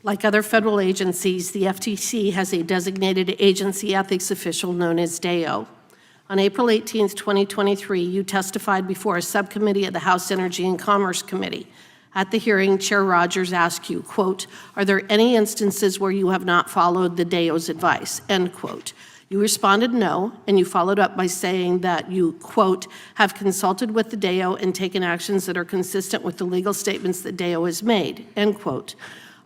Like other federal agencies, the FTC has a designated agency ethics official known as DAO. On April 18, 2023, you testified before a subcommittee of the House Energy and Commerce Committee. At the hearing, Chair Rogers asked you, quote, "Are there any instances where you have not followed the DAO's advice?" End quote. You responded no, and you followed up by saying that you, quote, "have consulted with the DAO and taken actions that are consistent with the legal statements that DAO has made," end quote.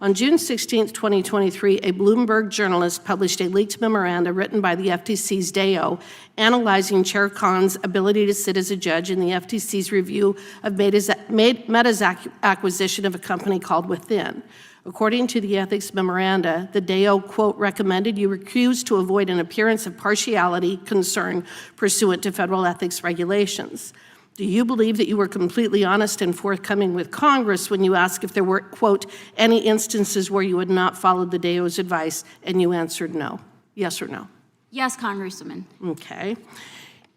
On June 16, 2023, a Bloomberg journalist published a leaked memoranda written by the FTC's DAO analyzing Chair Khan's ability to sit as a judge in the FTC's review of Meta's acquisition of a company called Within. According to the ethics memoranda, the DAO, quote, "recommended you recuse to avoid an appearance of partiality concern pursuant to federal ethics regulations." Do you believe that you were completely honest and forthcoming with Congress when you asked if there were, quote, "any instances where you had not followed the DAO's advice," and you answered no? Yes or no? Yes, Congresswoman. Okay.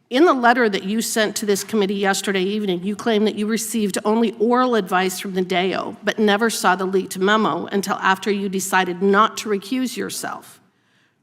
In the letter that you sent to this committee yesterday evening, you claim that you received only oral advice from the DAO, but never saw the leaked memo until after you decided not to recuse yourself.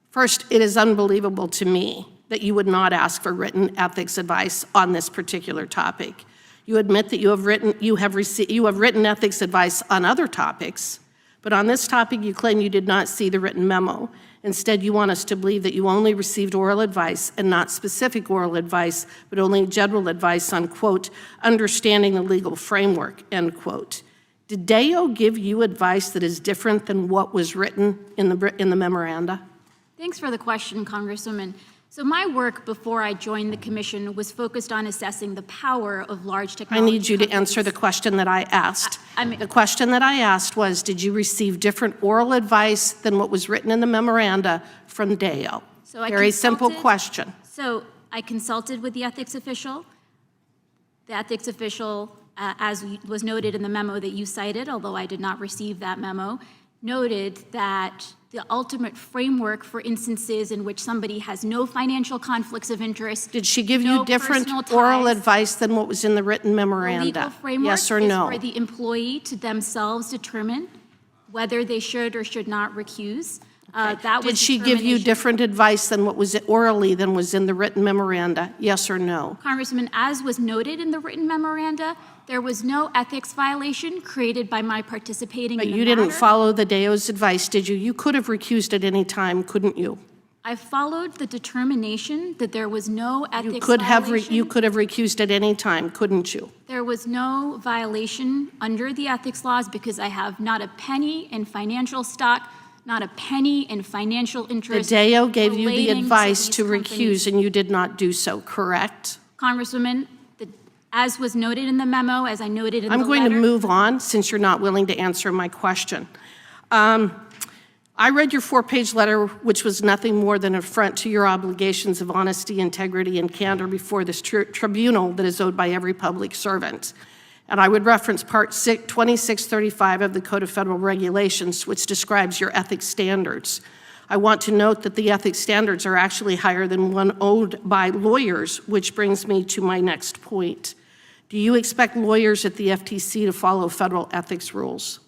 First, it is unbelievable to me that you would not ask for written ethics advice on this particular topic. You admit that you have written ethics advice on other topics, but on this topic you claim you did not see the written memo. Instead, you want us to believe that you only received oral advice and not specific oral advice, but only general advice on, quote, "understanding the legal framework," end quote. Did DAO give you advice that is different than what was written in the memoranda? Thanks for the question, Congresswoman. So my work before I joined the commission was focused on assessing the power of large technology I need you to companies. answer the question that I asked. The question that I asked was, did you receive different oral advice than what was written in the memoranda from DAO? So Very simple question. So I consulted with the ethics official. The ethics official, as was noted in the memo that you cited, although I did not receive that memo, noted that the ultimate framework for instances in which somebody has no financial conflicts of interest. Did she give you different oral advice than what was in the written memoranda? The legal framework yes or no? is for the employee to themselves determine whether they should or should not recuse. Did she give you different advice than what was orally than was in the written memoranda? Yes or no? Congressman, as was noted in the written memoranda, there was no ethics violation created by my participating in the matter. But you didn't follow the DAO's advice, did you? You could have recused at any time, couldn't you? I followed the determination that there was no ethics violation. You could have recused at any time, couldn't you? There was no violation under the ethics laws because I have not a penny in financial stock, not a penny in financial interest. The DAO gave you the advice to companies. recuse and you did not do so, correct? Congresswoman, as was noted in the memo, as I noted in the letter. I'm going to move on since you're not willing to answer my question. I read your 4-page letter, which was nothing more than an affront to your obligations of honesty, integrity, and candor before this tribunal that is owed by every public servant. And I would reference Part 2635 of the Code of Federal Regulations, which describes your ethics standards. I want to note that the ethics standards are actually higher than one owed by lawyers, which brings me to my next point. Do you expect lawyers at the FTC to follow federal ethics rules?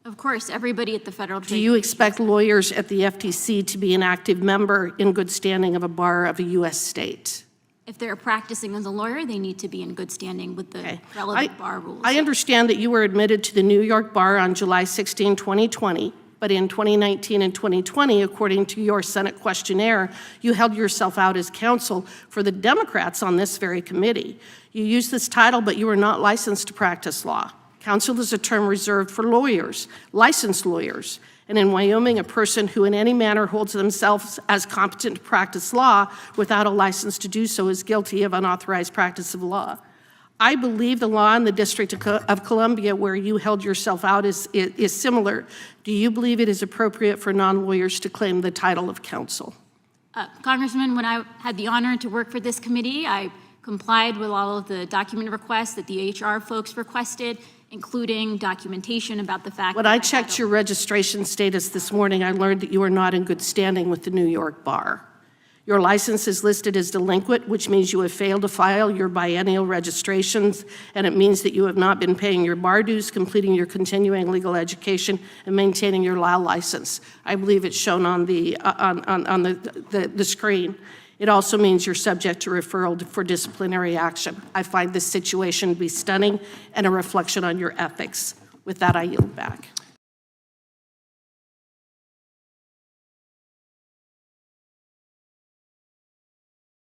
Of course, everybody at the Federal Trade Do you expect lawyers at the FTC to be an active member in good standing of a bar of a U.S. state? If they're practicing as a lawyer, they need to be in good standing with the relevant bar rules. I understand that you were admitted to the New York bar on July 16, 2020, but in 2019 and 2020, according to your Senate questionnaire, you held yourself out as counsel for the Democrats on this very committee. You used this title, but you were not licensed to practice law. Counsel is a term reserved for lawyers, licensed lawyers. And in Wyoming, a person who in any manner holds themselves as competent to practice law without a license to do so is guilty of unauthorized practice of law. I believe the law in the District of Columbia where you held yourself out is similar. Do you believe it is appropriate for non-lawyers to claim the title of counsel? Congressman, when I had the honor to work for this committee, I complied with all of the document requests that the HR folks requested, including documentation about the fact When I checked your registration status this morning, I learned that you are not in good standing with the New York bar. Your license is listed as delinquent, which means you have failed to file your biennial registrations, and it means that you have not been paying your bar dues, completing your continuing legal education, and maintaining your law license. I believe it's shown on the screen. It also means you're subject to referral for disciplinary action. I find this situation to be stunning and a reflection on your ethics. With that, I yield back.